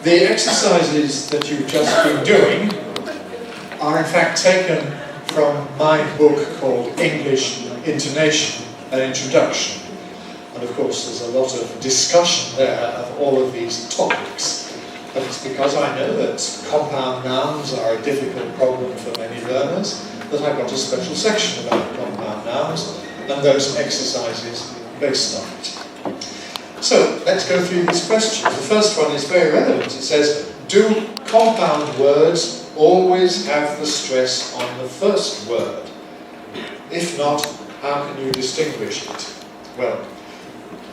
The exercises that you've just been doing are in fact taken from my book called English Intonation, an Introduction. And of course there's a lot of discussion there of all of these topics. But it's because I know that compound nouns are a difficult problem for many learners that I've got a special section about compound nouns and those exercises based on it. So, let's go through these questions. The first one is very relevant. It says, do compound words always have the stress on the first word? If not, how can you distinguish it? Well,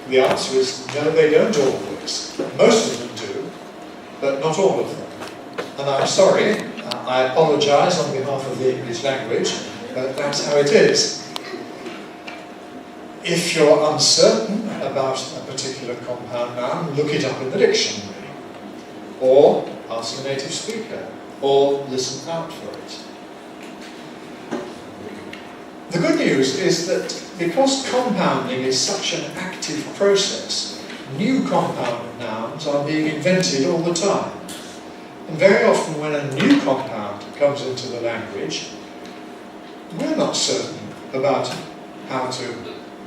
the answer is no, they don't always. Most of them do, but not all of them. And I'm sorry, I apologise on behalf of the English language, but that's how it is. If you're uncertain about a particular compound noun, look it up in the dictionary, or ask a native speaker, or listen out for it. The good news is that because compounding is such an active process, new compound nouns are being invented all the time. And very often when a new compound comes into the language, we're not certain about how to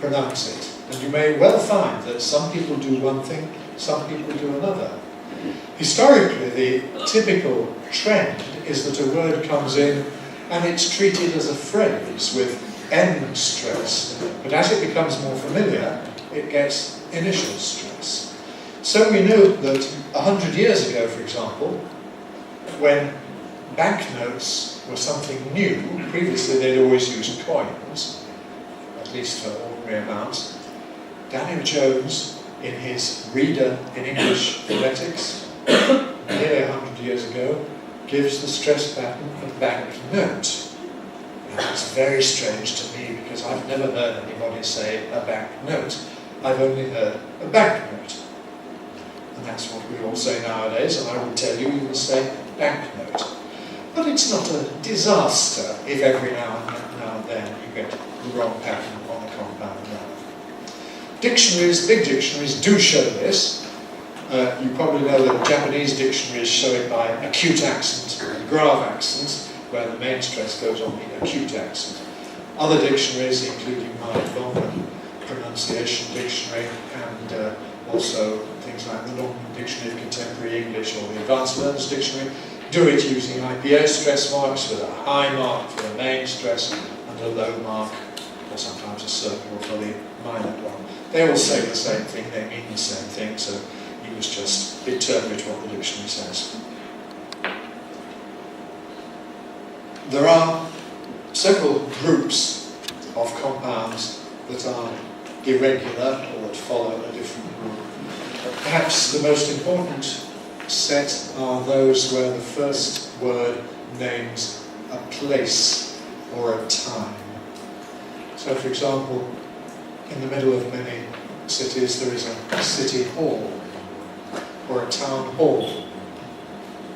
pronounce it. And you may well find that some people do one thing, some people do another. Historically, the typical trend is that a word comes in and it's treated as a phrase with end stress. But as it becomes more familiar, it gets initial stress. So we know that 100 years ago, for example, when banknotes were something new, previously they'd always used coins, at least for ordinary amounts. Daniel Jones, in his reader in English Phonetics, nearly 100 years ago, gives the stress pattern of banknote. Now, it's very strange to me because I've never heard anybody say a banknote. I've only heard a banknote. And that's what we all say nowadays, and I will tell you, you will say banknote. But it's not a disaster if every now and then you get the wrong pattern on a compound noun. Dictionaries, big dictionaries, do show this. You probably know that Japanese dictionaries show it by acute accent and grave accent, where the main stress goes on the acute accent. Other dictionaries, including my long pronunciation dictionary and also things like the Long Dictionary of Contemporary English or the Advanced Learners Dictionary, do it using IPA stress marks with a high mark for the main stress and a low mark, or sometimes a circle for the minor one. They all say the same thing, they mean the same thing, so you must just interpret what the dictionary says. There are several groups of compounds that are irregular or that follow a different rule. Perhaps the most important set are those where the first word names a place or a time. So, for example, in the middle of many cities there is a city hall or a town hall,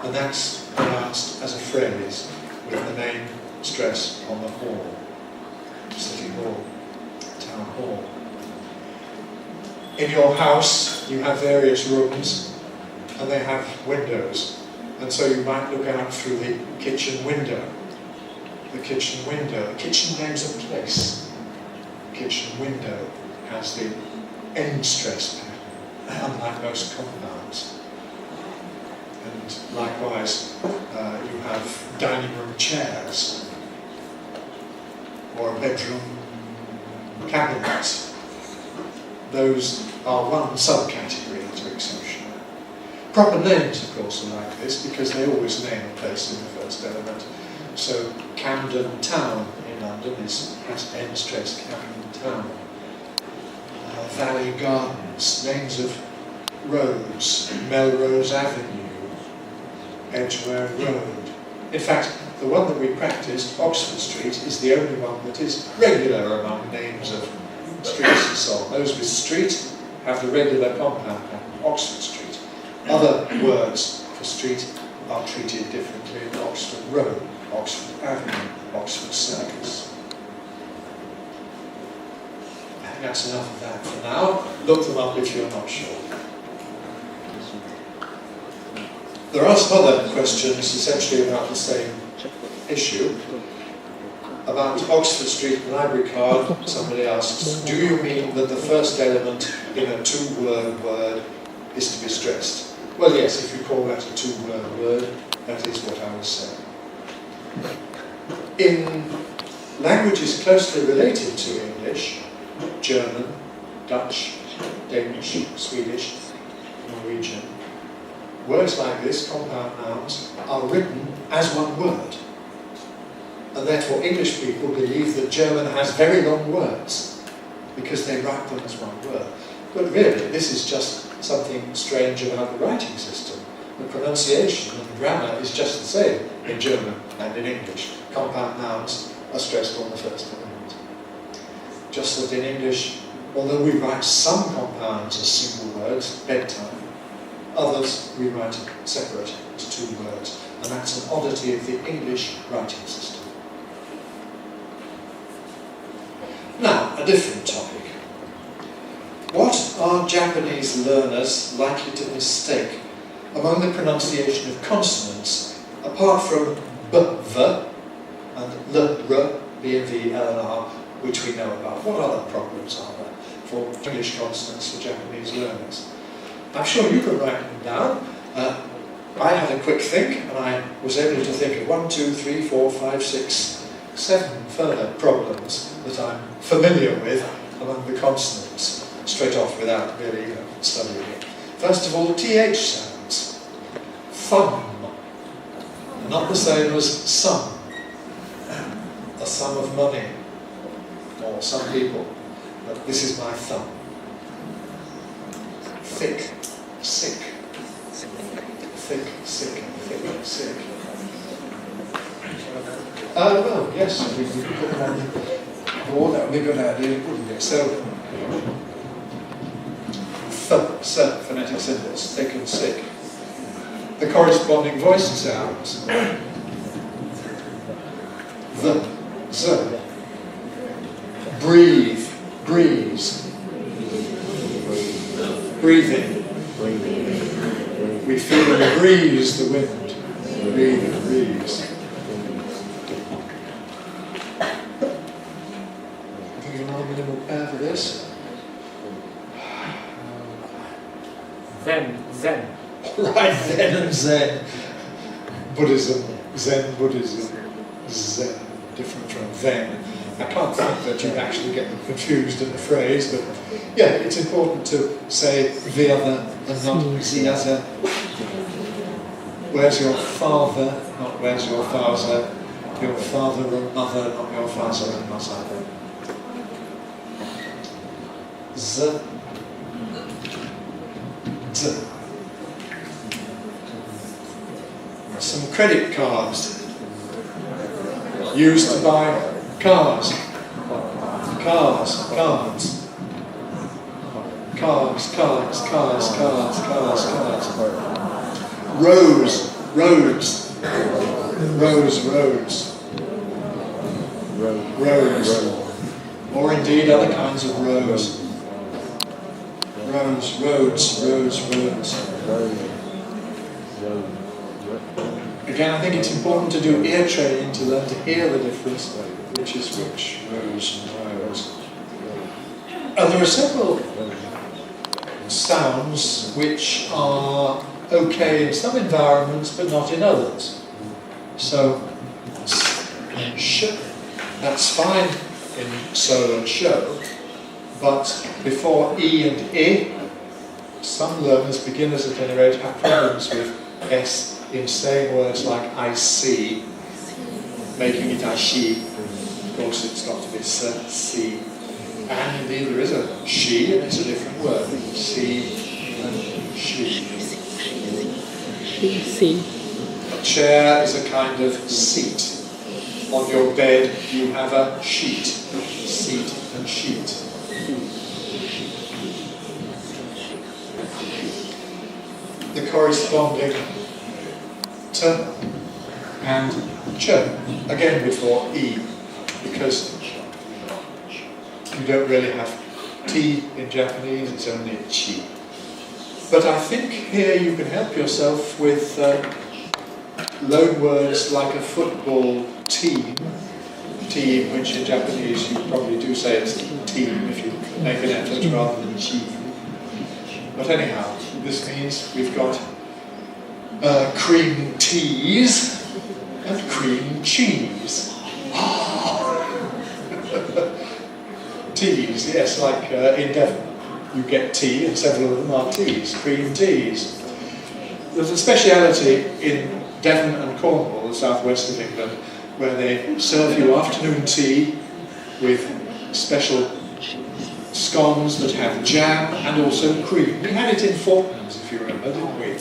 and that's pronounced as a phrase with the main stress on the hall. City hall, town hall. In your house you have various rooms and they have windows, and so you might look out through the kitchen window. The kitchen window, the kitchen names a place. The kitchen window has the end stress pattern, unlike most compounds. And likewise, you have dining room chairs, or a bedroom cabinet. Those are one subcategory to exception. Proper names, of course, are like this because they always name a place in the first element. So Camden Town in London has end stress, Camden Town. Valley Gardens, names of roads, Melrose Avenue, Edgware Road. In fact, the one that we practiced, Oxford Street, is the only one that is regular among names of streets and so on. Those with street have the regular compound pattern, Oxford Street. Other words for street are treated differently in Oxford Road, Oxford Avenue, Oxford Circus. I think that's enough of that for now. Look them up if you're not sure. There are some other questions essentially about the same issue. About Oxford Street library card, somebody asks, do you mean that the first element in a two-word word is to be stressed? Well, yes, if you call that a two-word word, that is what I was saying. In languages closely related to English, German, Dutch, Danish, Swedish, Norwegian, words like this, compound nouns, are written as one word. And therefore English people believe that German has very long words because they write them as one word. But really, this is just something strange about the writing system. The pronunciation and grammar is just the same in German and in English. Compound nouns are stressed on the first element. Just that in English, although we write some compounds as single words, bedtime, others we write separate as two words. And that's an oddity of the English writing system. Now, a different topic. What are Japanese learners likely to mistake among the pronunciation of consonants, apart from b, v, and l, r, b, and v, l, and r, which we know about? What other problems are there for English consonants for Japanese learners? I'm sure you can write them down. I had a quick think, and I was able to think of 1, 2, 3, 4, 5, 6, 7 further problems that I'm familiar with among the consonants, straight off without really studying it. First of all, the TH sounds. Thumb. Not the same as sum. A sum of money. Or some people. But this is my thumb. Thick. Sick. Thick, sick, thick, sick. Well, yes, we could put them on the board, that would be a good idea, wouldn't it? So, phonetic symbols, thick and sick. The corresponding voice sounds. The, z. Breathe, breeze. Breathing. We feel the breeze, the wind. Breathe, breeze. Minimal pair for this. Zen. Right, Zen and Zen. Buddhism, Zen Buddhism, Zen, different from then. I can't think that you actually get them confused in the phrase, but yeah, it's important to say the other and not the other. Where's your father, not where's your father. Your father or mother, not your father and mother. Z. D. Some credit cards used to buy cars. Cards. Roads. Or indeed other kinds of roads. Roads. Again, I think it's important to do ear training to learn to hear the difference, which is which, rows and rows. There are several sounds which are okay in some environments but not in others. So, sh, that's fine in so and show, but before e and I, some learners, beginners at any rate, have problems with s in saying words like I see, making it I she. Of course it's got to be see. And indeed there is a she and it's a different word. See and she. A chair is a kind of seat. On your bed you have a sheet. Seat and sheet. The corresponding t and ch, again before e, because you don't really have t in Japanese, it's only chi. But I think here you can help yourself with loan words like a football team, which in Japanese you probably do say it's team if you make an effort rather than team. But anyhow, this means we've got cream teas and cream cheese. Teas, yes, like in Devon. You get tea, and several of them are teas, cream teas. There's a speciality in Devon and Cornwall, the southwest of England, where they serve you afternoon tea with special scones that have jam and also cream. We had it in Falklands, if you remember, didn't we?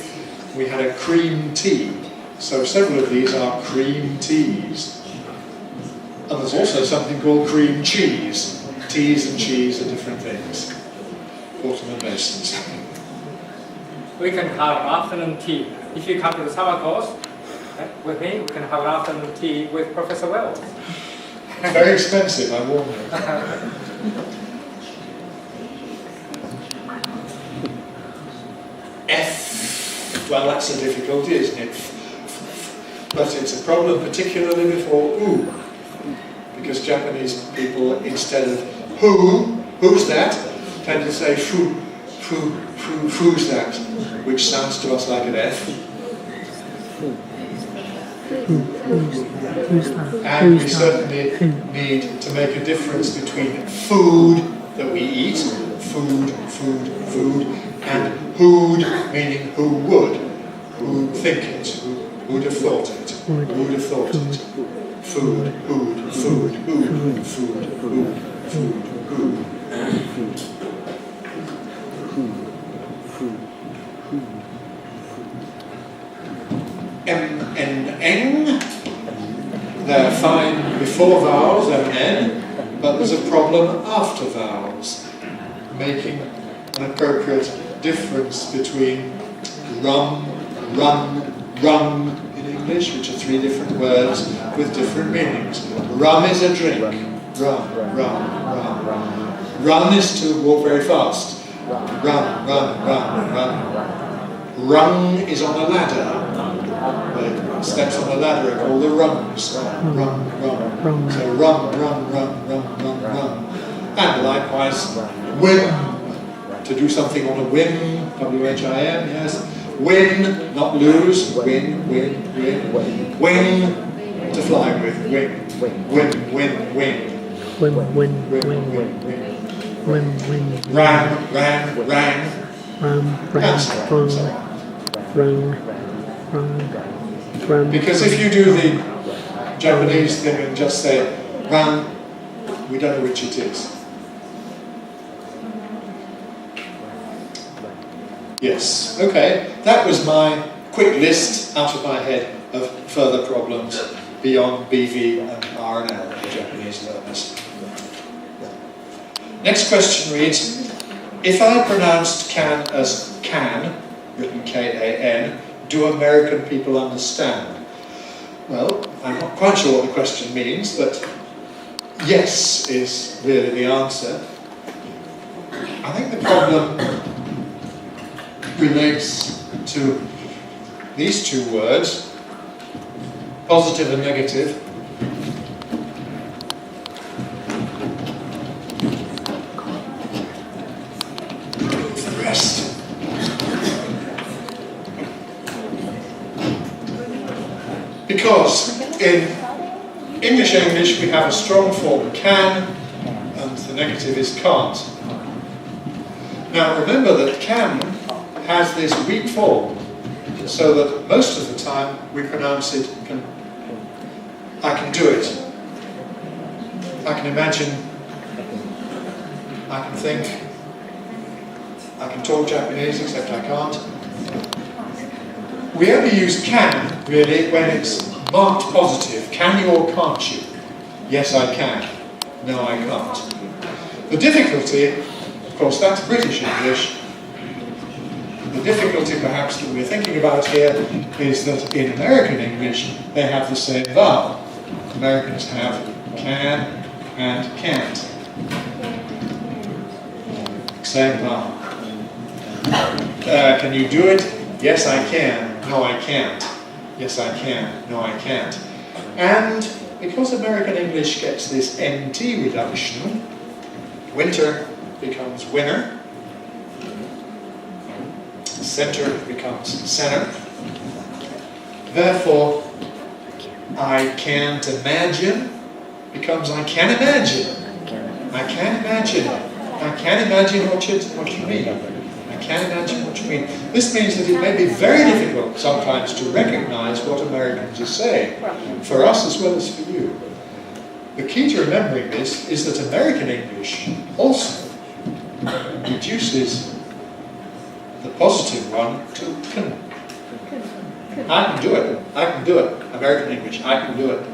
We had a cream tea. So several of these are cream teas. And there's also something called cream cheese. Teas and cheese are different things. Autumn and Masons. We can have afternoon tea. If you come to the summer course with me, we can have afternoon tea with Professor Wells. It's very expensive, I warn you. F. Well, that's a difficulty, isn't it? But it's a problem particularly before oo. Because Japanese people, instead of who's that, tend to say who's that, which sounds to us like an F. And we certainly need to make a difference between food that we eat, food, and who'd, meaning who would, who'd think it, who'd have thought it, who'd have thought it. Food, food. M and N, they're fine before vowels, M and N, but there's a problem after vowels, making an appropriate difference between rum, run, in English, which are three different words with different meanings. Rum is a drink. Rum. Run is to walk very fast. Run. Rung is on a ladder. The steps on a ladder are called the rungs. Run. So run. And likewise, whim. To do something on a whim, W-H-I-M, yes. Win, not lose, win. Wing, to fly with, wing. Win. Ran. Because if you do the Japanese thing and just say ran, we don't know which it is. Yes, okay, that was my quick list out of my head of further problems beyond BV and R and L for Japanese learners. Next question reads, if I pronounced can as can, written K-A-N, do American people understand? Well, I'm not quite sure what the question means, but yes is really the answer. I think the problem relates to these two words, positive and negative. The rest. Because in English we have a strong form can, and the negative is can't. Now remember that can has this weak form, so that most of the time we pronounce it I can do it. I can imagine, I can think, I can talk Japanese, except I can't. We only use can, really, when it's marked positive. Can you or can't you? Yes, I can. No, I can't. The difficulty, of course, that's British English. The difficulty, perhaps, that we're thinking about here is that in American English, they have the same vowel. Americans have can and can't. Same vowel. Can you do it? Yes, I can. No, I can't. Yes, I can. No, I can't. And because American English gets this NT reduction, winter becomes winner, center becomes center. Therefore, I can't imagine becomes I can imagine. I can imagine. I can imagine what you mean. I can imagine what you mean. This means that it may be very difficult sometimes to recognize what Americans are saying, for us as well as for you. The key to remembering this is that American English also reduces the positive one to can. I can do it. I can do it. American English, I can do it.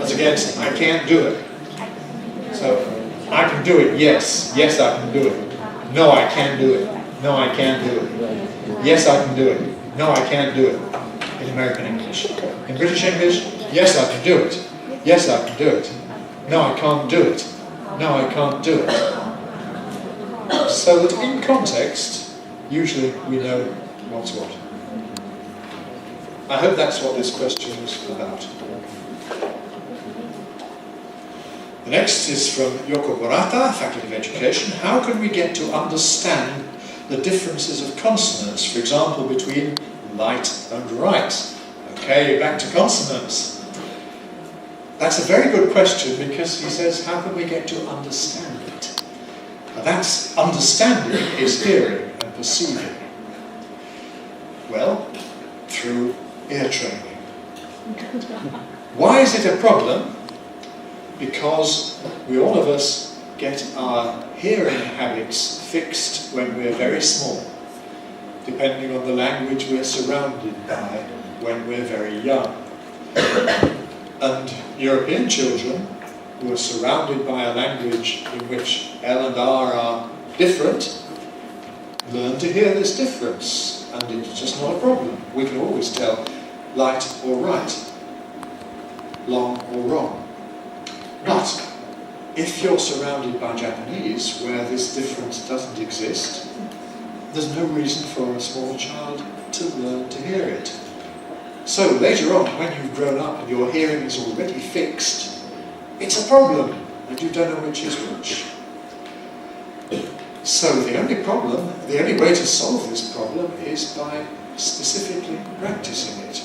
As against, I can't do it. So, I can do it, yes. Yes, I can do it. No, I can't do it. No, I can't do it. Yes, I can do it. No, I can't do it. In American English. In British English, yes, I can do it. Yes, I can do it. No, I can't do it. No, I can't do it. So that in context, usually we know what's what. I hope that's what this question was about. The next is from Yoko Murata, Faculty of Education. How can we get to understand the differences of consonants, for example, between light and right? Okay, you're back to consonants. That's a very good question because he says, how can we get to understand it? And that's understanding is hearing and perceiving. Well, through ear training. Why is it a problem? Because we all of us get our hearing habits fixed when we're very small, depending on the language we're surrounded by when we're very young. And European children who are surrounded by a language in which L and R are different learn to hear this difference, and it's just not a problem. We can always tell light or right, long or wrong. But if you're surrounded by Japanese, where this difference doesn't exist, there's no reason for a small child to learn to hear it. So later on, when you've grown up and your hearing is already fixed, it's a problem, and you don't know which is which. So the only way to solve this problem is by specifically practicing it.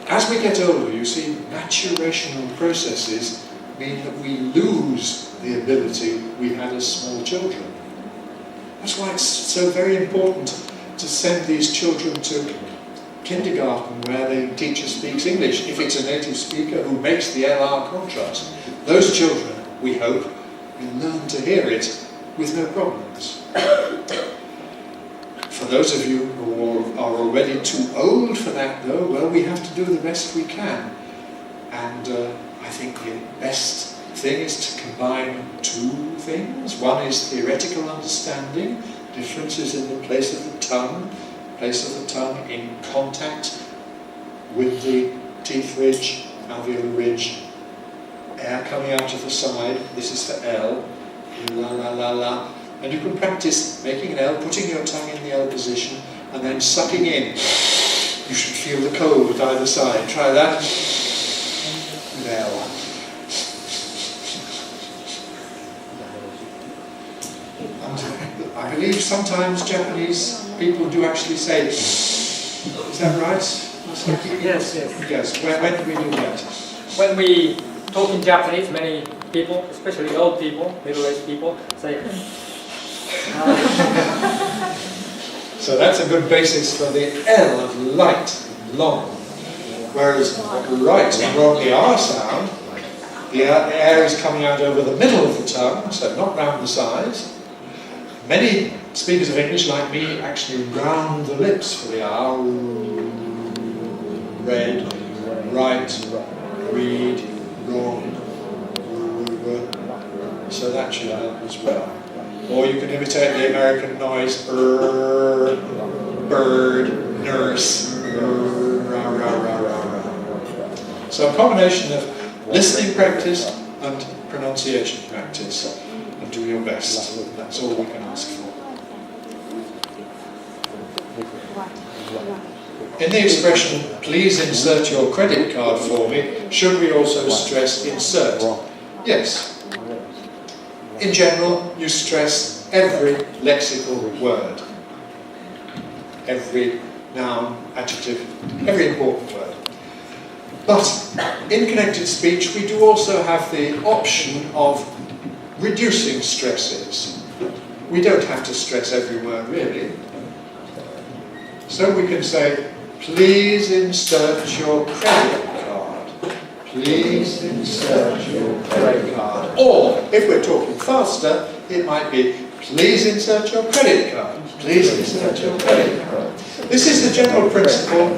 As we get older, you see, maturational processes mean that we lose the ability we had as small children. That's why it's so very important to send these children to kindergarten where the teacher speaks English, if it's a native speaker who makes the LR contrast. Those children, we hope, will learn to hear it with no problems. For those of you who are already too old for that, though, well, we have to do the best we can. And I think the best thing is to combine two things. One is theoretical understanding, differences in the place of the tongue in contact with the teeth ridge, alveolar ridge, air coming out of the side. This is for L, la la la la. And you can practice making an L, putting your tongue in the L position, and then sucking in. You should feel the cold at either side. Try that. With L. And I believe sometimes Japanese people do actually say, is that right? Yes. Yes. When do we do that? When we talk in Japanese, many people, especially old people, middle-aged people, say. So that's a good basis for the L of light, long. Whereas right and wrong, the R sound, the air is coming out over the middle of the tongue, so not round the sides. Many speakers of English, like me, actually round the lips for the R. Red, right, read, wrong. So that should help as well. Or you can imitate the American noise, bird, nurse, rah, rah, rah, rah, rah. So a combination of listening practice and pronunciation practice, and do your best. That's all we can ask for. In the expression, please insert your credit card for me, should we also stress insert? Yes. In general, you stress every lexical word. Every noun, adjective, every important word. But in connected speech, we do also have the option of reducing stresses. We don't have to stress every word, really. So we can say, please insert your credit card. Please insert your credit card. Or, if we're talking faster, it might be, please insert your credit card. Please insert your credit card. This is the general principle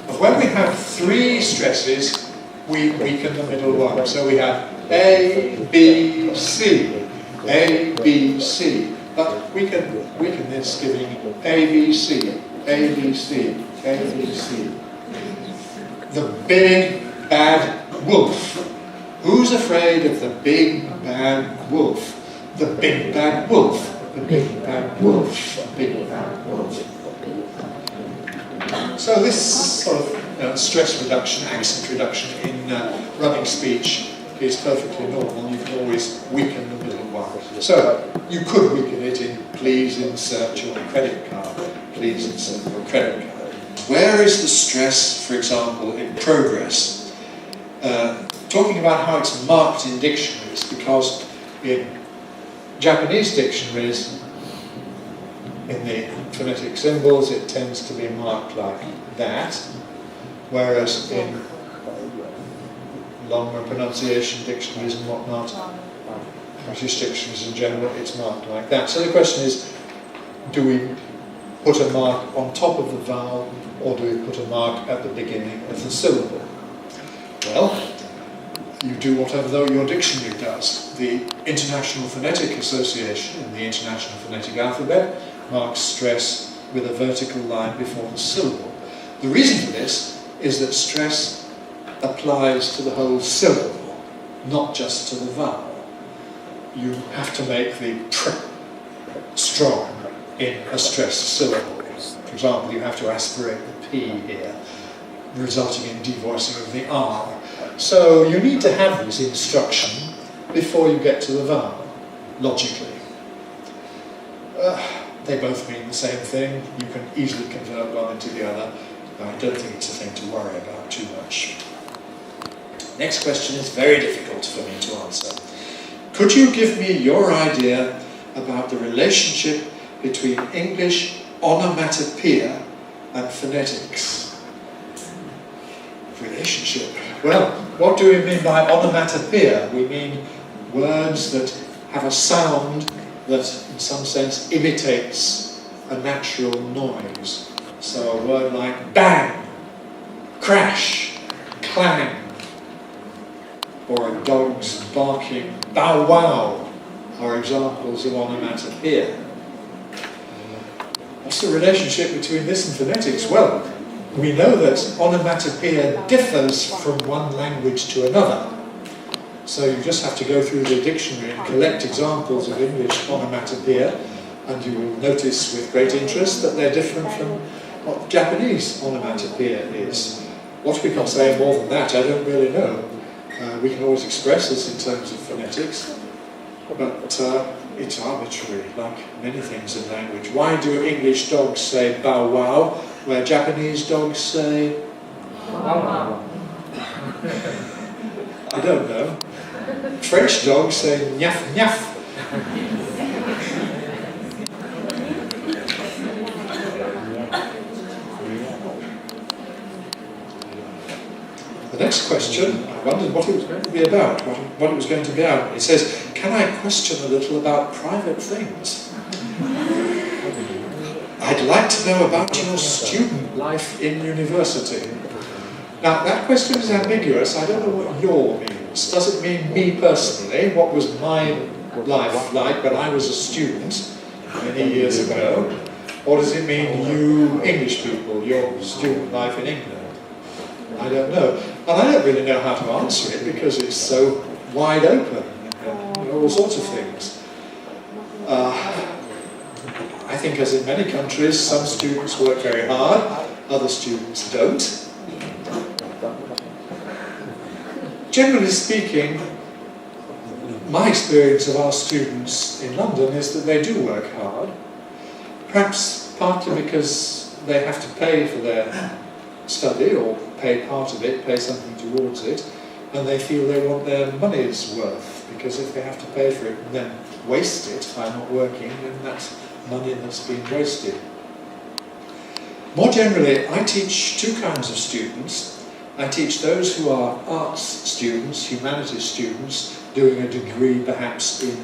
of when we have three stresses, we weaken the middle one. So we have A, B, C. A, B, C. But we can weaken this giving A, B, C. A, B, C. A, B, C. The big bad wolf. Who's afraid of the big bad wolf? The big bad wolf. The big bad wolf. The big bad wolf. So this sort of stress reduction, accent reduction in running speech is perfectly normal. You can always weaken the middle one. So you could weaken it in please insert your credit card. Please insert your credit card. Where is the stress, for example, in progress? Talking about how it's marked in dictionaries, because in Japanese dictionaries, in the phonetic symbols, it tends to be marked like that, whereas in longer pronunciation dictionaries and whatnot, British dictionaries in general, it's marked like that. So the question is, do we put a mark on top of the vowel, or do we put a mark at the beginning of the syllable? Well, you do whatever your dictionary does. The International Phonetic Association and the International Phonetic Alphabet marks stress with a vertical line before the syllable. The reason for this is that stress applies to the whole syllable, not just to the vowel. You have to make the tr strong in a stressed syllable. For example, you have to aspirate the P here, resulting in devoicing of the R. So you need to have this instruction before you get to the vowel, logically. They both mean the same thing. You can easily convert one into the other. I don't think it's a thing to worry about too much. Next question is very difficult for me to answer. Could you give me your idea about the relationship between English onomatopoeia and phonetics? Relationship. Well, what do we mean by onomatopoeia? We mean words that have a sound that, in some sense, imitates a natural noise. So a word like bang, crash, clang, or a dog's barking, bow wow, are examples of onomatopoeia. What's the relationship between this and phonetics? Well, we know that onomatopoeia differs from one language to another. So you just have to go through the dictionary and collect examples of English onomatopoeia, and you will notice with great interest that they're different from what Japanese onomatopoeia is. What we can say more than that, I don't really know. We can always express this in terms of phonetics, but it's arbitrary, like many things in language. Why do English dogs say bow wow, where Japanese dogs say wow wow? I don't know. French dogs say nyaf nyaf. The next question, I wondered what it was going to be about, what it was going to be about. It says, can I question a little about private things? I'd like to know about your student life in university. Now, that question is ambiguous. I don't know what your means. Does it mean me personally? What was my life like when I was a student many years ago? Or does it mean you English people, your student life in England? I don't know. And I don't really know how to answer it because it's so wide open. All sorts of things. I think as in many countries, some students work very hard, other students don't. Generally speaking, my experience of our students in London is that they do work hard, perhaps partly because they have to pay for their study, or pay part of it, pay something towards it, and they feel they want their money's worth, because if they have to pay for it and then waste it by not working, then that's money that's been wasted. More generally, I teach two kinds of students. I teach those who are arts students, humanities students, doing a degree perhaps in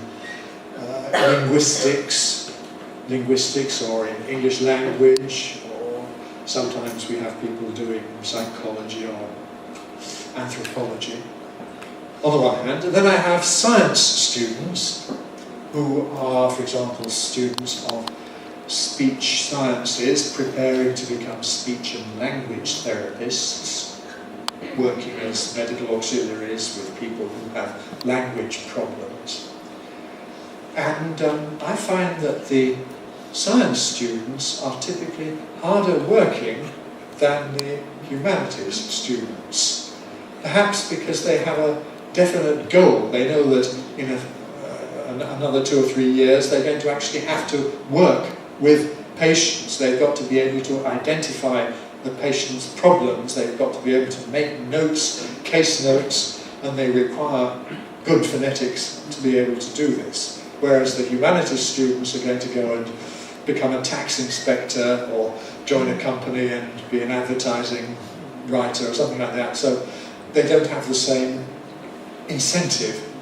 linguistics or in English language, or sometimes we have people doing psychology or anthropology, on the one hand. And then I have science students who are, for example, students of speech sciences preparing to become speech and language therapists, working as medical auxiliaries with people who have language problems. And I find that the science students are typically harder working than the humanities students. Perhaps because they have a definite goal. They know that in another 2 or 3 years they're going to actually have to work with patients. They've got to be able to identify the patient's problems, they've got to be able to make notes, case notes, and they require good phonetics to be able to do this. Whereas the humanities students are going to go and become a tax inspector or join a company and be an advertising writer or something like that. So they don't have the same incentive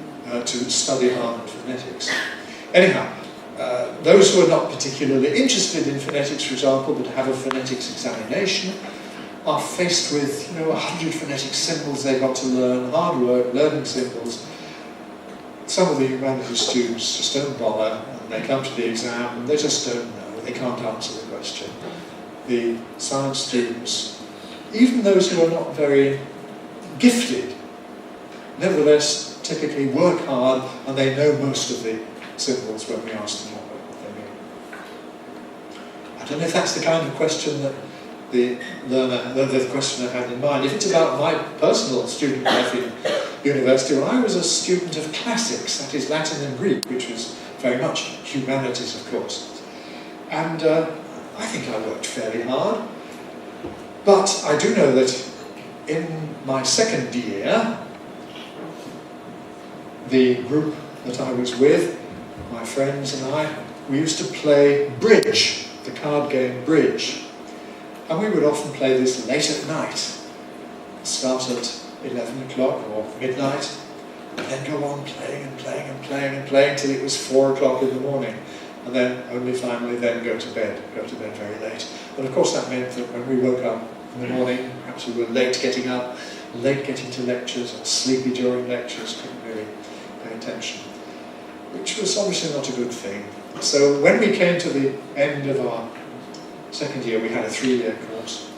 to study hard in phonetics. Anyhow, those who are not particularly interested in phonetics, for example, but have a phonetics examination, are faced with 100 phonetic symbols they've got to learn, hard work learning symbols. Some of the humanities students just don't bother, and they come to the exam and they just don't know, they can't answer the question. The science students, even those who are not very gifted, nevertheless typically work hard and they know most of the symbols when we ask them what they mean. I don't know if that's the kind of question that the questioner had in mind. If it's about my personal student life in university, well, I was a student of classics, that is Latin and Greek, which was very much humanities, of course. And I think I worked fairly hard. But I do know that in my second year, the group that I was with, my friends and I, we used to play bridge, the card game bridge. And we would often play this late at night. Start at 11 o'clock or midnight, and then go on playing and playing and playing and playing till it was 4 o'clock in the morning. And then only finally then go to bed very late. But of course that meant that when we woke up in the morning, perhaps we were late getting up, late getting to lectures, or sleepy during lectures, couldn't really pay attention, which was obviously not a good thing. So when we came to the end of our second year, we had a 3-year course.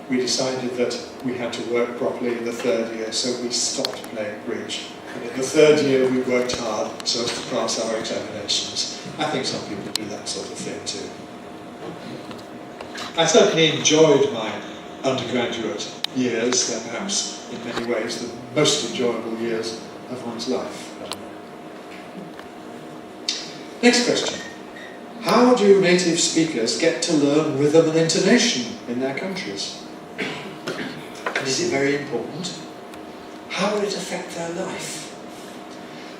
We decided that we had to work properly in the third year, so we stopped playing bridge. And in the third year we worked hard so as to pass our examinations. I think some people do that sort of thing too. I certainly enjoyed my undergraduate years. They're perhaps in many ways the most enjoyable years of one's life. Next question. How do native speakers get to learn rhythm and intonation in their countries? And is it very important? How will it affect their life?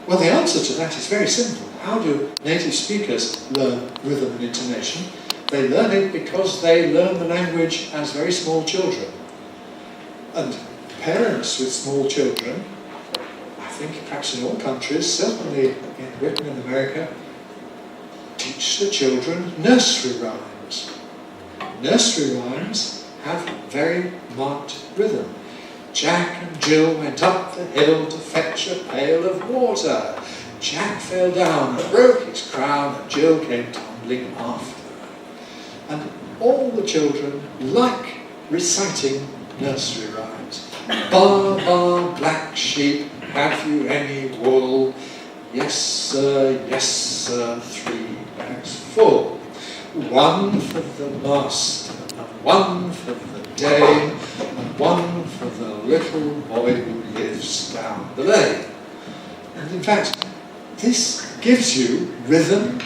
Well, the answer to that is very simple. How do native speakers learn rhythm and intonation? They learn it because they learn the language as very small children. And parents with small children, I think perhaps in all countries, certainly in Britain and America, teach the children nursery rhymes. Nursery rhymes have very marked rhythm. Jack and Jill went up the hill to fetch a pail of water. Jack fell down and broke his crown, and Jill came tumbling after. And all the children like reciting nursery rhymes. Baa, baa, black sheep, have you any wool? Yes, sir, 3 bags full. One for the master and one for the day, and one for the little boy who lives down the lane. And in fact, this gives you rhythm,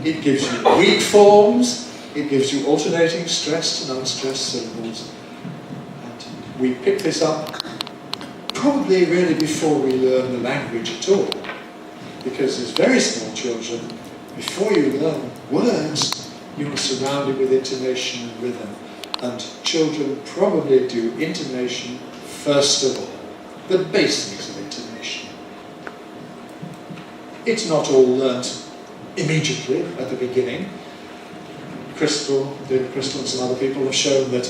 it gives you weak forms, it gives you alternating stressed and unstressed syllables. And we pick this up probably really before we learn the language at all. Because as very small children, before you learn words, you are surrounded with intonation and rhythm. And children probably do intonation first of all, the basics of intonation. It's not all learnt immediately at the beginning. David Crystal and some other people have shown that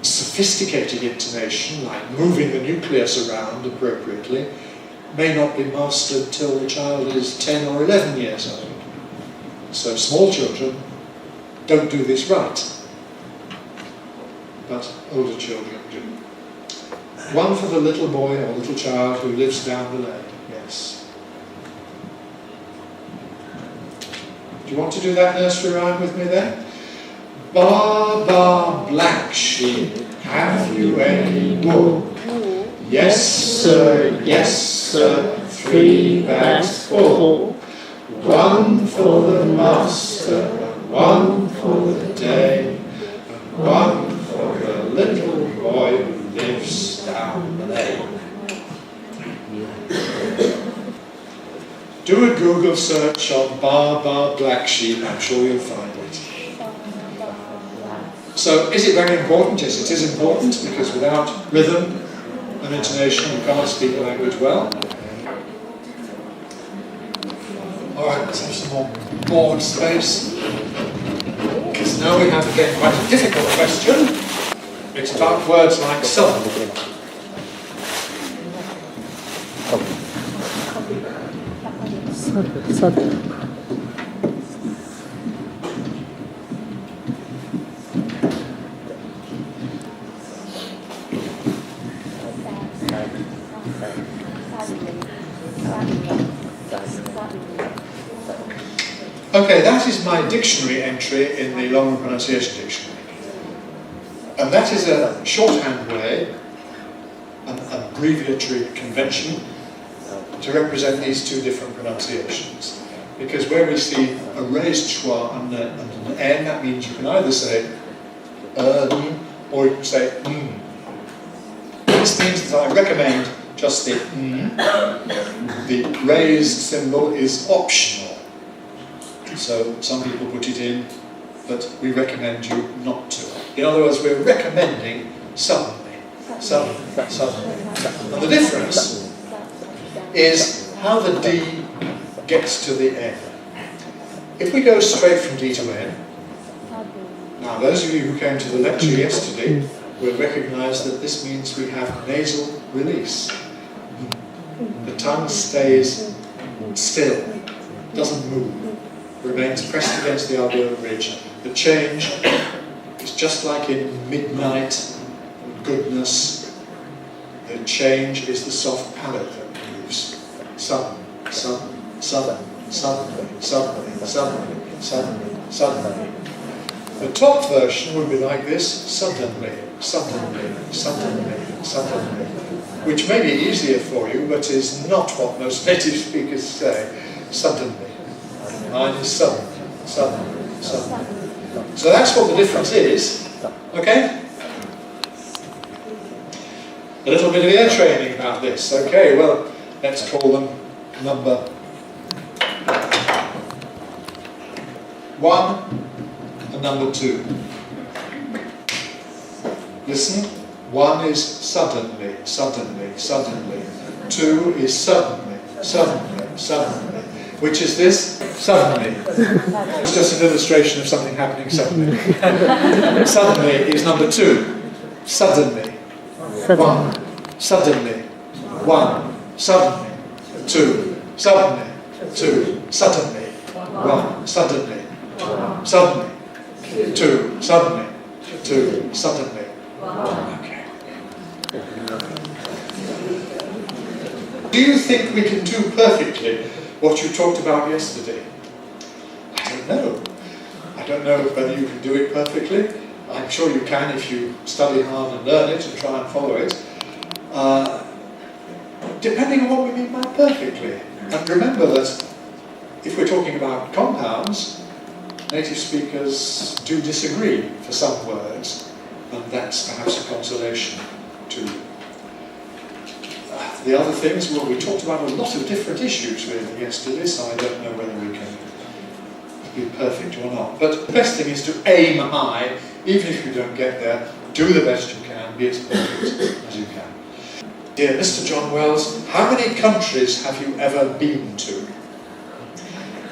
sophisticated intonation, like moving the nucleus around appropriately, may not be mastered till the child is 10 or 11 years old. So small children don't do this right, but older children do. One for the little boy or little child who lives down the lane, yes. Do you want to do that nursery rhyme with me then? Bar, bar, black sheep, have you any wool? Yes, sir, 3 bags full. One for the master, one for the day, and one for the little boy who lives down the lane. Do a Google search on bar, bar, black sheep, I'm sure you'll find it. So, is it very important? Yes, it is important, because without rhythm and intonation you can't speak the language well. Alright, let's have some more board space. Because now we have again quite a difficult question. It's about words like southern. Okay, that is my dictionary entry in the Long Pronunciation Dictionary. And that is a shorthand way, an abbreviatory convention, to represent these two different pronunciations. Because where we see a raised schwa and an n, that means you can either say or you can say This means that I recommend just the The raised symbol is optional. So some people put it in, but we recommend you not to. In other words, we're recommending suddenly. And the difference is how the D gets to the N. If we go straight from D to N, now those of you who came to the lecture yesterday will recognise that this means we have nasal release. The tongue stays still, doesn't move, remains pressed against the alveolar ridge. The change is just like in midnight and goodness. The change is the soft palate that moves. Suddenly. The top version would be like this: suddenly, which may be easier for you, but is not what most native speakers say. Suddenly. Mine is suddenly. So that's what the difference is. Okay? A little bit of ear training about this. Okay, well, let's call them number 1 and number 2. Listen. 1 is suddenly. 2 is suddenly. Which is this? Suddenly. It's just an illustration of something happening suddenly. Suddenly is number 2. Suddenly. 1. Suddenly. 1. Suddenly. 2. Suddenly. 2. Suddenly. 1. Suddenly. Suddenly. 2. Suddenly. 2. Suddenly. Okay. Do you think we can do perfectly what you talked about yesterday? I don't know. I don't know whether you can do it perfectly. I I'm sure you can if you study hard and learn it and try and follow it, depending on what we mean by perfectly. And remember that if we're talking about compounds, native speakers do disagree for some words, and that's perhaps a consolation too. The other things, well, we talked about a lot of different issues really yesterday, so I don't know whether we can be perfect or not. But the best thing is to aim high, even if you don't get there, do the best you can, be as perfect as you can. Dear Mr. John Wells, how many countries have you ever been to?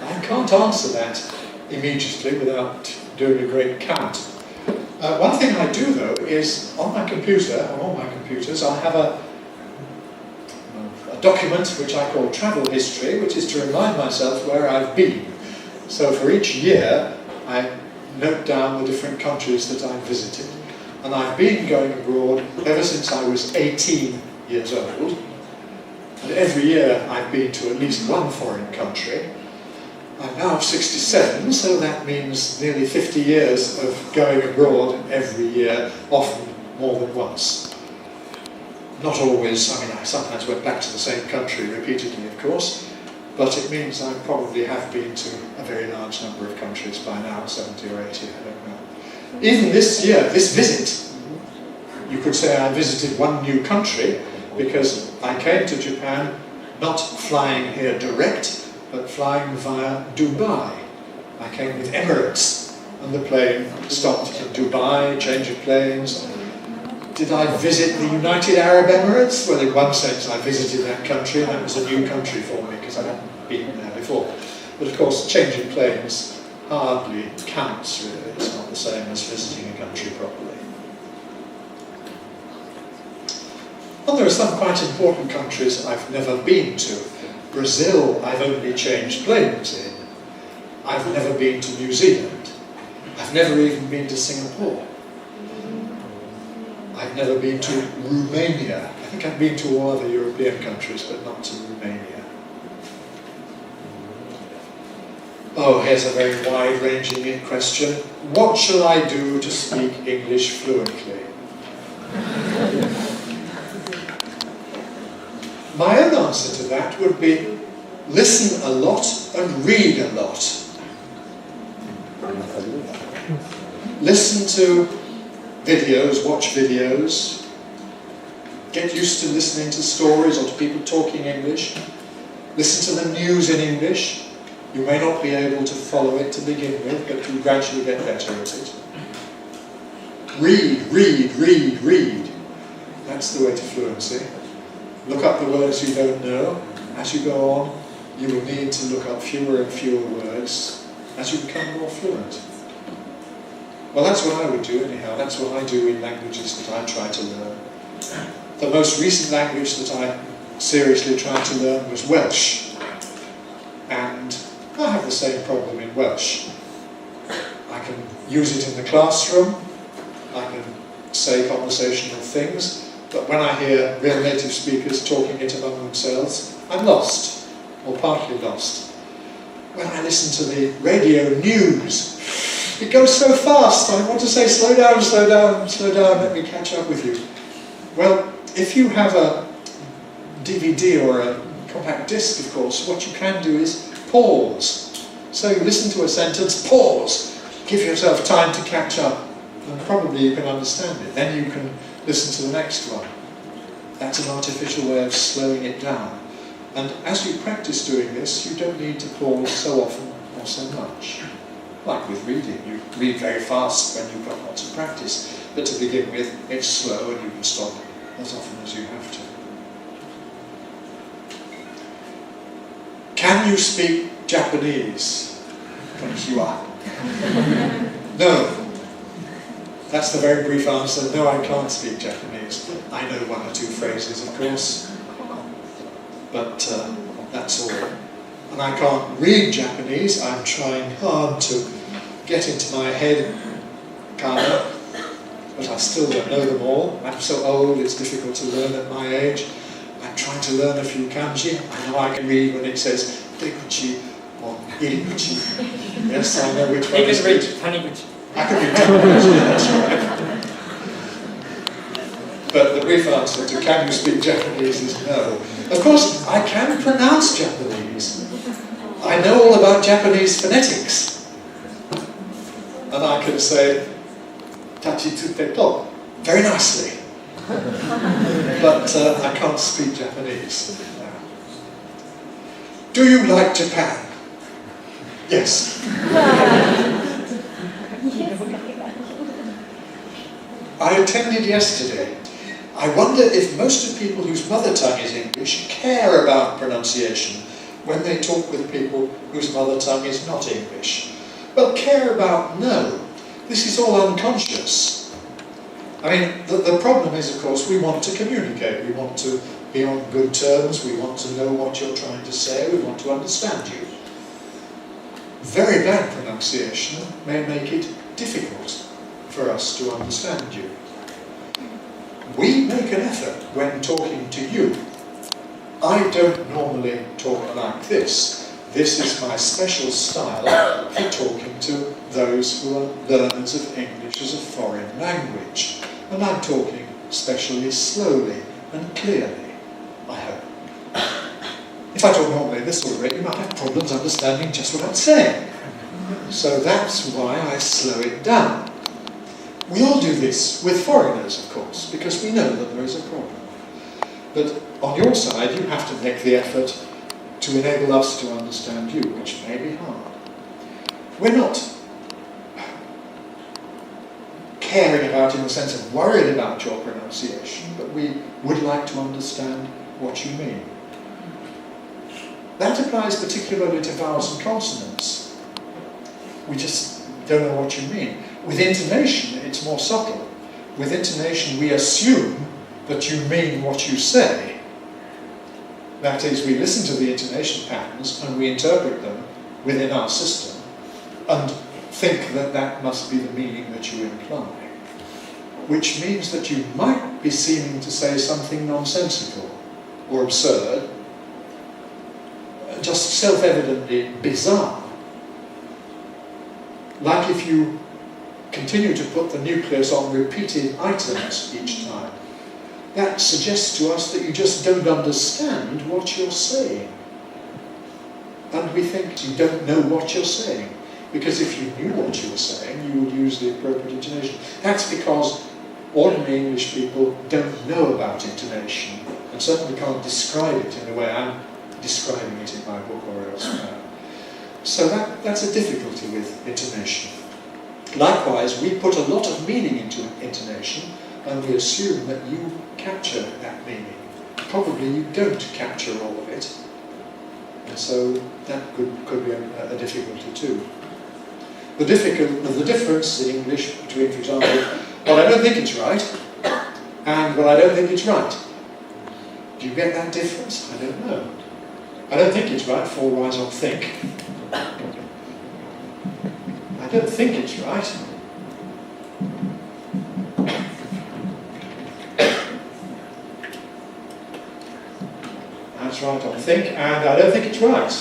I can't answer that immediately without doing a great count. One thing I do though is on my computer, on all my computers, I have a document which I call travel history, which is to remind myself where I've been. So for each year I note down the different countries that I've visited. And I've been going abroad ever since I was 18 years old. And every year I've been to at least one foreign country. I'm now 67, so that means nearly 50 years of going abroad every year, often more than once. Not always, I mean, I sometimes went back to the same country repeatedly, of course, but it means I probably have been to a very large number of countries by now, 70 or 80, I don't know. Even this year, this visit, you could say I visited one new country, because I came to Japan not flying here direct, but flying via Dubai. I came with Emirates, and the plane stopped in Dubai, change of planes. Did I visit the United Arab Emirates? Well, in one sense I visited that country, and that was a new country for me, because I hadn't been there before. But of course, changing planes hardly counts, really. It's not the same as visiting a country properly. And there are some quite important countries I've never been to. Brazil, I've only changed planes in. I've never been to New Zealand. I've never even been to Singapore. I've never been to Romania. I think I've been to all other European countries, but not to Romania. Oh, here's a very wide-ranging question. What shall I do to speak English fluently? My own answer to that would be listen a lot and read a lot. Listen to videos, watch videos, get used to listening to stories or to people talking English. Listen to the news in English. You may not be able to follow it to begin with, but you gradually get better at it. Read, read, read, read. That's the way to fluency. Look up the words you don't know. As you go on, you will need to look up fewer and fewer words as you become more fluent. Well, that's what I would do anyhow. That's what I do in languages that I try to learn. The most recent language that I seriously tried to learn was Welsh. And I have the same problem in Welsh. I can use it in the classroom. I can say conversational things. But when I hear real native speakers talking it among themselves, I'm lost, or partly lost. When I listen to the radio news, it goes so fast, I want to say, slow down, slow down, slow down, let me catch up with you. Well, if you have a DVD or a compact disc, of course, what you can do is pause. So you listen to a sentence, pause, give yourself time to catch up, and probably you can understand it. Then you can listen to the next one. That's an artificial way of slowing it down. And as you practice doing this, you don't need to pause so often or so much. Like with reading, you read very fast when you've got lots of practice, but to begin with, it's slow and you can stop as often as you have to. Can you speak Japanese? Konnichiwa. No. That's the very brief answer. No, I can't speak Japanese. I know one or two phrases, of course, but that's all. And I can't read Japanese. I'm trying hard to get into my head kana, but I still don't know them all. I'm so old, it's difficult to learn at my age. I'm trying to learn a few kanji. I know I can read when it says dekuchi or irikuchi. Yes, I know which one is which. Taniguchi. I could read Japanese, that's right. But the brief answer to can you speak Japanese is no. Of course, I can pronounce Japanese. I know all about Japanese phonetics. And I can say, tachitsute to, very nicely. But I can't speak Japanese. No. Do you like Japan? Yes. I attended yesterday. I wonder if most of people whose mother tongue is English care about pronunciation when they talk with people whose mother tongue is not English. Well, care about, no. This is all unconscious. I mean, the problem is, of course, we want to communicate. We want to be on good terms. We want to know what you're trying to say. We want to understand you. Very bad pronunciation may make it difficult for us to understand you. We make an effort when talking to you. I don't normally talk like this. This is my special style for talking to those who are learners of English as a foreign language. And I'm talking especially slowly and clearly, I hope. If I talk normally at this sort of rate, you might have problems understanding just what I'm saying. So that's why I slow it down. We all do this with foreigners, of course, because we know that there is a problem. But on your side, you have to make the effort to enable us to understand you, which may be hard. We're not caring about, in the sense of worried about your pronunciation, but we would like to understand what you mean. That applies particularly to vowels and consonants. We just don't know what you mean. With intonation, it's more subtle. With intonation, we assume that you mean what you say. That is, we listen to the intonation patterns and we interpret them within our system and think that that must be the meaning that you imply. Which means that you might be seeming to say something nonsensical or absurd, just self-evidently bizarre. Like if you continue to put the nucleus on repeated items each time. That suggests to us that you just don't understand what you're saying. And we think you don't know what you're saying. Because if you knew what you were saying, you would use the appropriate intonation. That's because ordinary English people don't know about intonation, and certainly can't describe it in the way I'm describing it in my book or elsewhere. So that's a difficulty with intonation. Likewise, we put a lot of meaning into intonation, and we assume that you capture that meaning. Probably you don't capture all of it, and so that could be a difficulty too. The difference in English between, for example, well, I don't think it's right, and well, I don't think it's right. Do you get that difference? I don't know. I don't think it's right, fall rise on think. I don't think it's right. That's right on think, and I don't think it's right.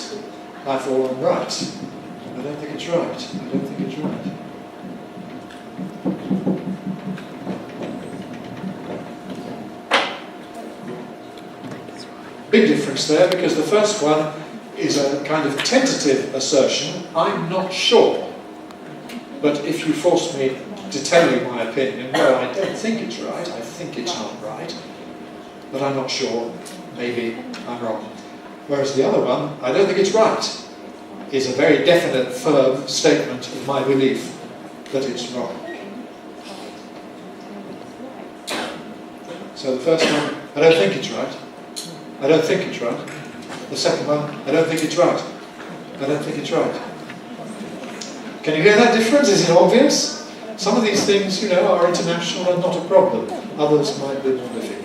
I fall on right. I don't think it's right. I don't think it's right. Big difference there, because the first one is a kind of tentative assertion. I'm not sure. But if you force me to tell you my opinion, well, I don't think it's right. I think it's not right. But I'm not sure. Maybe I'm wrong. Whereas the other one, I don't think it's right, is a very definite, firm statement of my belief that it's wrong. So the first one, I don't think it's right. I don't think it's right. The second one, I don't think it's right. I don't think it's right. Can you hear that difference? Is it obvious? Some of these things, are international and not a problem. Others might be more difficult.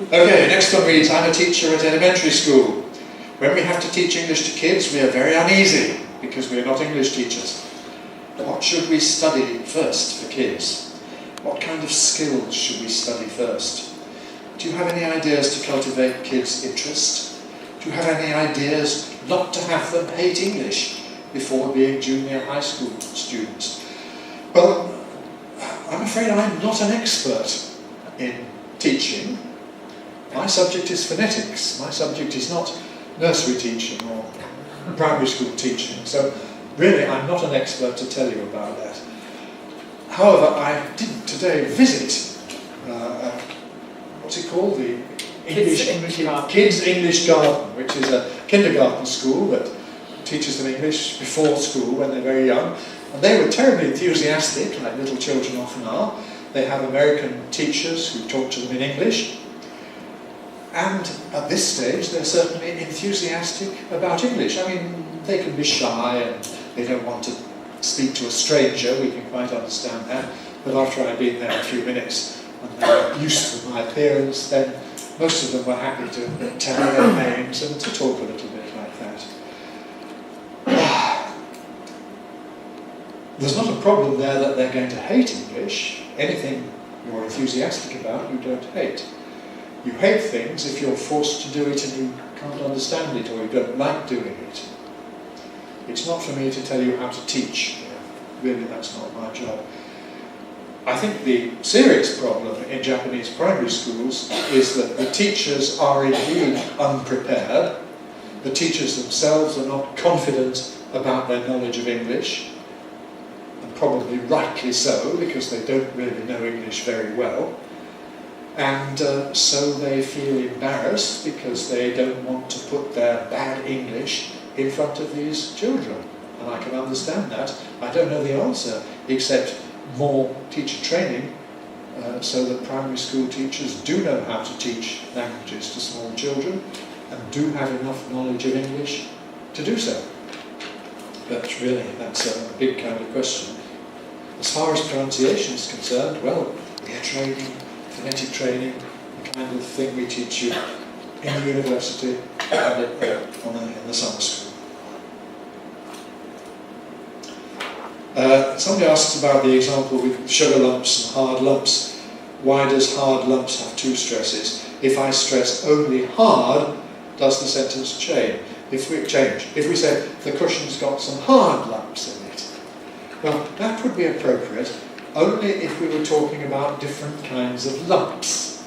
Okay, next one reads, I'm a teacher at elementary school. When we have to teach English to kids, we are very uneasy because we are not English teachers. What should we study first for kids? What kind of skills should we study first? Do you have any ideas to cultivate kids' interest? Do you have any ideas not to have them hate English, before being junior high school students. Well, I'm afraid I'm not an expert in teaching. My subject is phonetics. My subject is not nursery teaching or primary school teaching. So really, I'm not an expert to tell you about that. However, I did today visit, what's it called? The Kids English Garden, which is a kindergarten school that teaches them English before school when they're very young. And they were terribly enthusiastic, like little children often are. They have American teachers who talk to them in English. And at this stage, they're certainly enthusiastic about English. I mean, they can be shy and they don't want to speak to a stranger, we can quite understand that. But after I'd been there a few minutes and they were used to my appearance, then most of them were happy to tell me their names and to talk a little bit like that. There's not a problem there that they're going to hate English. Anything you're enthusiastic about, you don't hate. You hate things if you're forced to do it and you can't understand it or you don't like doing it. It's not for me to tell you how to teach. Really, that's not my job. I think the serious problem in Japanese primary schools is that the teachers are indeed unprepared. The teachers themselves are not confident about their knowledge of English, and probably rightly so, because they don't really know English very well. And so they feel embarrassed because they don't want to put their bad English in front of these children. And I can understand that. I don't know the answer, except more teacher training so that primary school teachers do know how to teach languages to small children and do have enough knowledge of English to do so. But really, that's a big kind of question. As far as pronunciation is concerned, well, ear training, phonetic training, the kind of thing we teach you in the university and in the summer school. Somebody asks about the example with sugar lumps and hard lumps. Why does hard lumps have two stresses? If I stress only hard, does the sentence change? If we say the cushion's got some hard lumps in it, well, that would be appropriate only if we were talking about different kinds of lumps.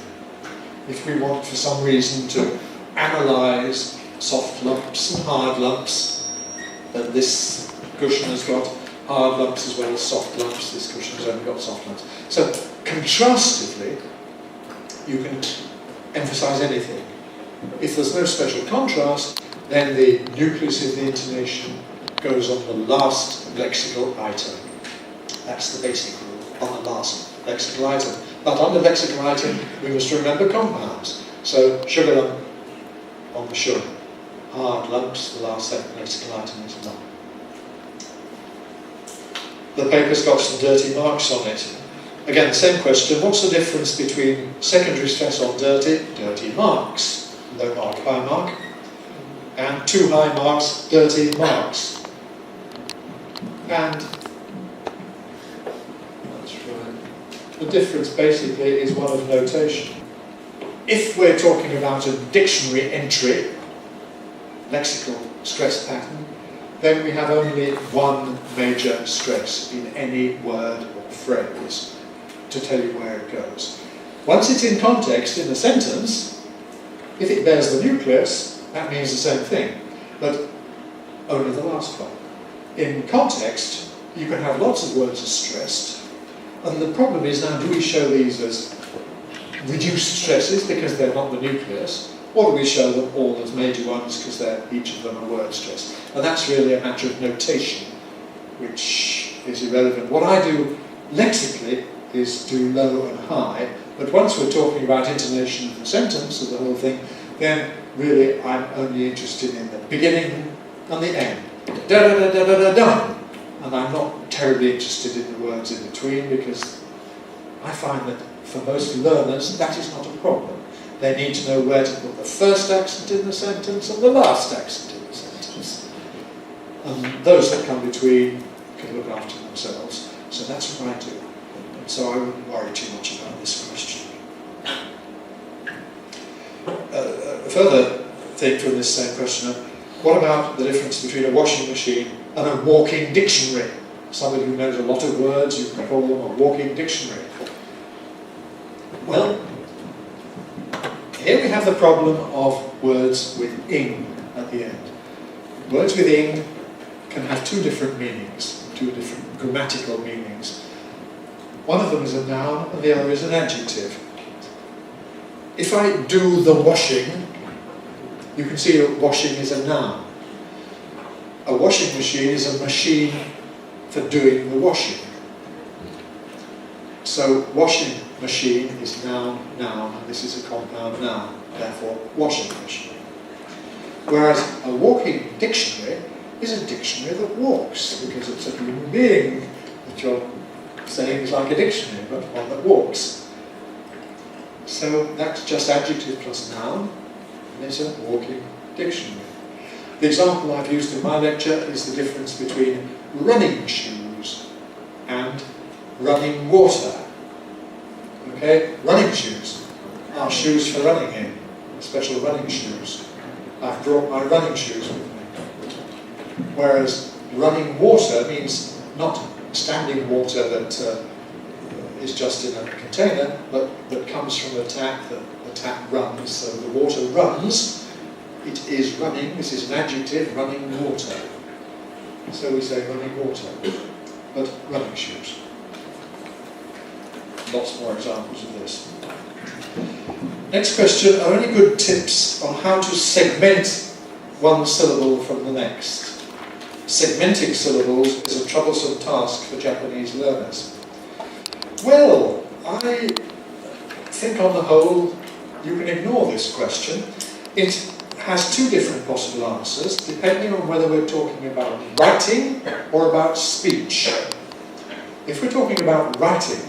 If we want for some reason to analyse soft lumps and hard lumps, then this cushion has got hard lumps as well as soft lumps, this cushion's only got soft lumps. So, contrastively, you can emphasise anything. If there's no special contrast, then the nucleus of the intonation goes on the last lexical item. That's the basic rule, on the last lexical item. But on the lexical item, we must remember compounds. So, sugar lump on the sugar. Hard lumps, the last lexical item is lump. The paper's got some dirty marks on it. Again, the same question, what's the difference between secondary stress on dirty marks, low mark, high mark, and too high marks, dirty marks? And that's right. The difference basically is one of notation. If we're talking about a dictionary entry, lexical stress pattern, then we have only one major stress in any word or phrase to tell you where it goes. Once it's in context in a sentence, if it bears the nucleus, that means the same thing, but only the last one. In context, you can have lots of words as stressed, and the problem is now, do we show these as reduced stresses because they're not the nucleus, or do we show them all as major ones because each of them are word stressed? And that's really a matter of notation, which is irrelevant. What I do lexically is do low and high, but once we're talking about intonation of the sentence, of the whole thing, then really I'm only interested in the beginning and the end. Da-da-da-da-da-da-da. And I'm not terribly interested in the words in between, because I find that for most learners that is not a problem. They need to know where to put the first accent in the sentence and the last accent in the sentence. And those that come between can look after themselves. So that's what I do. And so I wouldn't worry too much about this question. A further thing from this same questioner, What about the difference between a washing machine and a walking dictionary? Somebody who knows a lot of words, you can call them a walking dictionary. Well, here we have the problem of words with ing at the end. Words with ing can have two different meanings, two different grammatical meanings. One of them is a noun and the other is an adjective. If I do the washing, you can see that washing is a noun. A washing machine is a machine for doing the washing. So washing machine is noun, noun, and this is a compound noun, therefore washing machine. Whereas a walking dictionary is a dictionary that walks, because it's a human being that you're saying is like a dictionary, but one that walks. So that's just adjective plus noun, and it's a walking dictionary. The example I've used in my lecture is the difference between running shoes and running water. Okay, running shoes are shoes for running in, special running shoes. I've brought my running shoes with me. Whereas running water means not standing water that is just in a container, but that comes from a tap, that the tap runs, so the water runs, it is running, this is an adjective, running water. So we say running water, but running shoes. Lots more examples of this. Next question, are any good tips on how to segment one syllable from the next? Segmenting syllables is a troublesome task for Japanese learners. Well, I think on the whole you can ignore this question. It has two different possible answers depending on whether we're talking about writing or about speech. If we're talking about writing,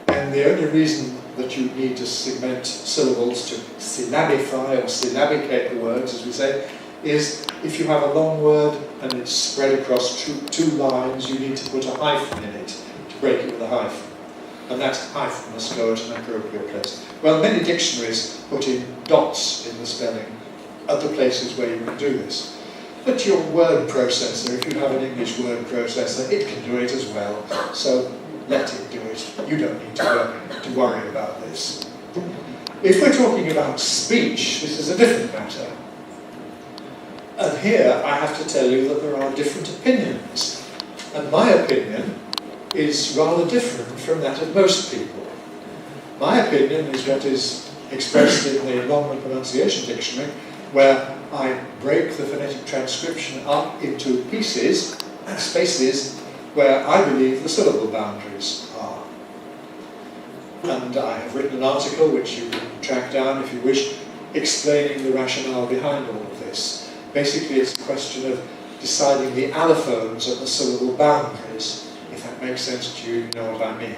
and the only reason that you need to segment syllables to syllabify or syllabicate the words, as we say, is if you have a long word and it's spread across two lines, you need to put a hyphen in it to break it with a hyphen. And that hyphen must go at an appropriate place. Well, many dictionaries put in dots in the spelling at the places where you can do this. But your word processor, if you have an English word processor, it can do it as well. So let it do it. You don't need to worry about this. If we're talking about speech, this is a different matter. And here I have to tell you that there are different opinions. And my opinion is rather different from that of most people. My opinion is what is expressed in the Long Pronunciation Dictionary, where I break the phonetic transcription up into pieces, spaces, where I believe the syllable boundaries are. And I have written an article, which you can track down if you wish, explaining the rationale behind all of this. Basically, it's a question of deciding the allophones at the syllable boundaries. If that makes sense to you, you know what I mean.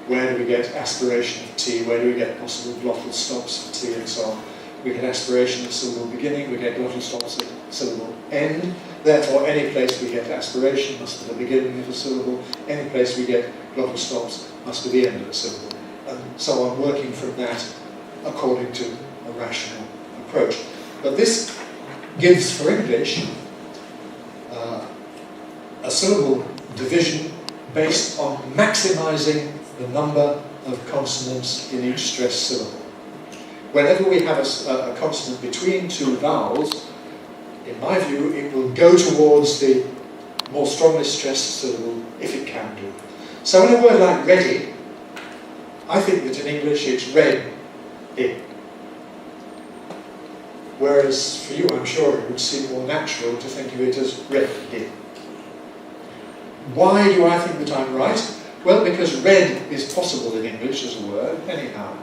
Where do we get aspiration of T? Where do we get possible glottal stops of T and so on? We get aspiration at syllable beginning, we get glottal stops at syllable end. Therefore, any place we get aspiration must be the beginning of a syllable. Any place we get glottal stops must be the end of a syllable. And so on, working from that according to a rational approach. But this gives, for English, a syllable division based on maximizing the number of consonants in each stressed syllable. Whenever we have a consonant between two vowels, in my view, it will go towards the more strongly stressed syllable if it can do. So in a word like ready, I think that in English it's read in. Whereas for you, I'm sure it would seem more natural to think of it as read in. Why do I think that I'm right? Well, because read is possible in English as a word, anyhow.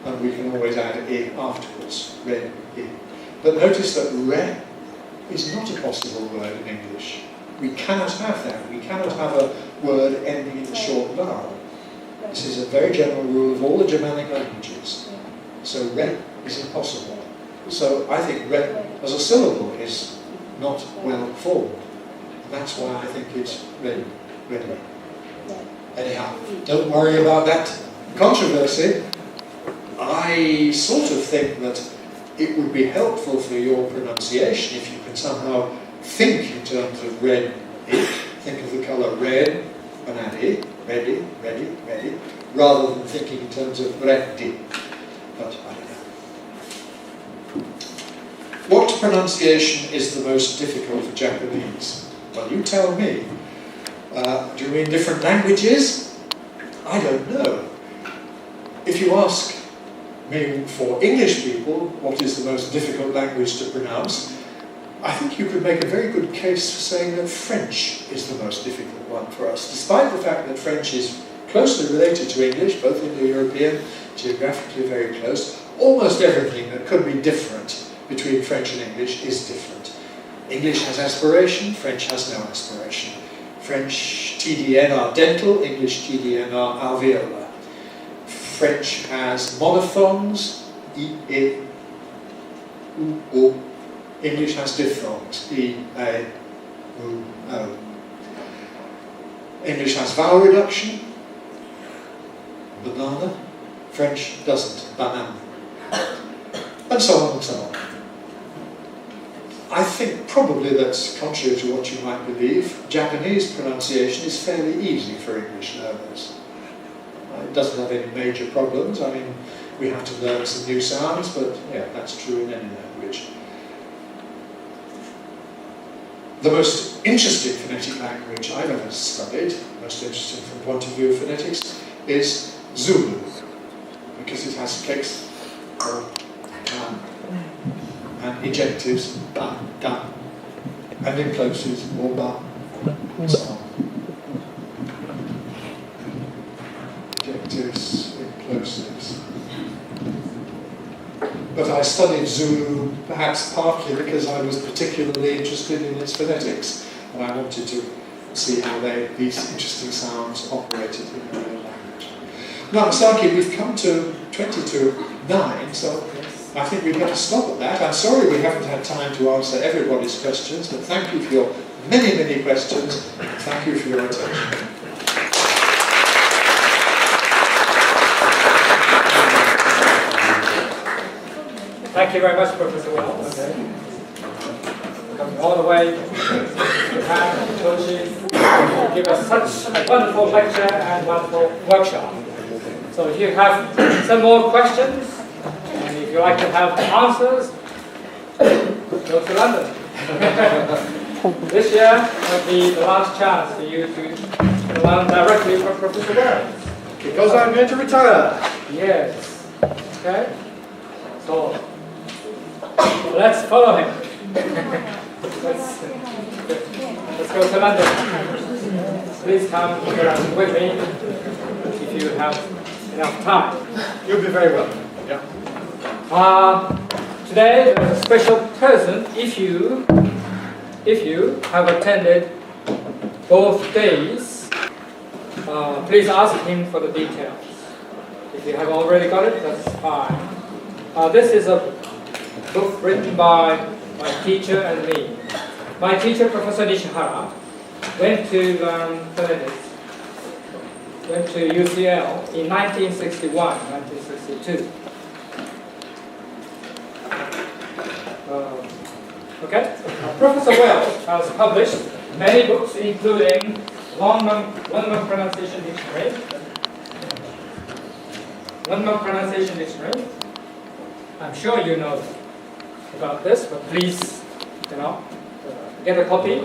And we can always add in afterwards, read in. But notice that re is not a possible word in English. We cannot have that. We cannot have a word ending in a short vowel. This is a very general rule of all the Germanic languages. So re is impossible. So I think re as a syllable is not well formed. That's why I think it's ready. Anyhow, don't worry about that controversy. I sort of think that it would be helpful for your pronunciation if you can somehow think in terms of red ink, think of the colour red, ready, ready, ready, ready, rather than thinking in terms of ready. But I don't know. What pronunciation is the most difficult for Japanese? Well, you tell me. Do you mean different languages? I don't know. If you ask me for English people what is the most difficult language to pronounce, I think you could make a very good case for saying that French is the most difficult one for us, despite the fact that French is closely related to English, both Indo-European, geographically very close. Almost everything that could be different between French and English is different. English has aspiration, French has no aspiration. French TDN are dental, English TDN are alveolar. French has monophthongs, I, E, U, O. English has diphthongs, I, A, U, O. English has vowel reduction, banana. French doesn't, banana. And so on and so on. I think probably that's contrary to what you might believe. Japanese pronunciation is fairly easy for English learners. It doesn't have any major problems. I mean, we have to learn some new sounds, but yeah, that's true in any language. The most interesting phonetic language I've ever studied, most interesting from the point of view of phonetics, is Zulu, because it has clicks, and ejectives, ba, da, and implosives, or ba, and so on. Ejectives, implosives. But I studied Zulu perhaps partly because I was particularly interested in its phonetics, and I wanted to see how these interesting sounds operated in their own language. Now, Masaki, we've come to 20 to 9, so I think we'd better stop at that. I'm sorry we haven't had time to answer everybody's questions, but thank you for your many, many questions. Thank you for your attention. Thank you very much, Professor Wells. Coming all the way from Japan and Toshi to give us such a wonderful lecture and wonderful workshop. So if you have some more questions, and if you like to have answers, go to London. This year will be the last chance for you to learn directly from Professor Wells. Because I'm going to retire. Yes. Okay? So, let's follow him. let's go to London. Please come with me if you have enough time. You'll be very welcome. Yeah. Today there's a special present if you have attended both days. Please ask him for the details. If you have already got it, that's fine. This is a book written by my teacher and me. My teacher, Professor Nishihara, went to learn phonetics. Went to UCL in 1961, 1962. Okay? Professor Wells has published many books, including London Pronunciation Dictionary, I'm sure you know about this, but please, get a copy.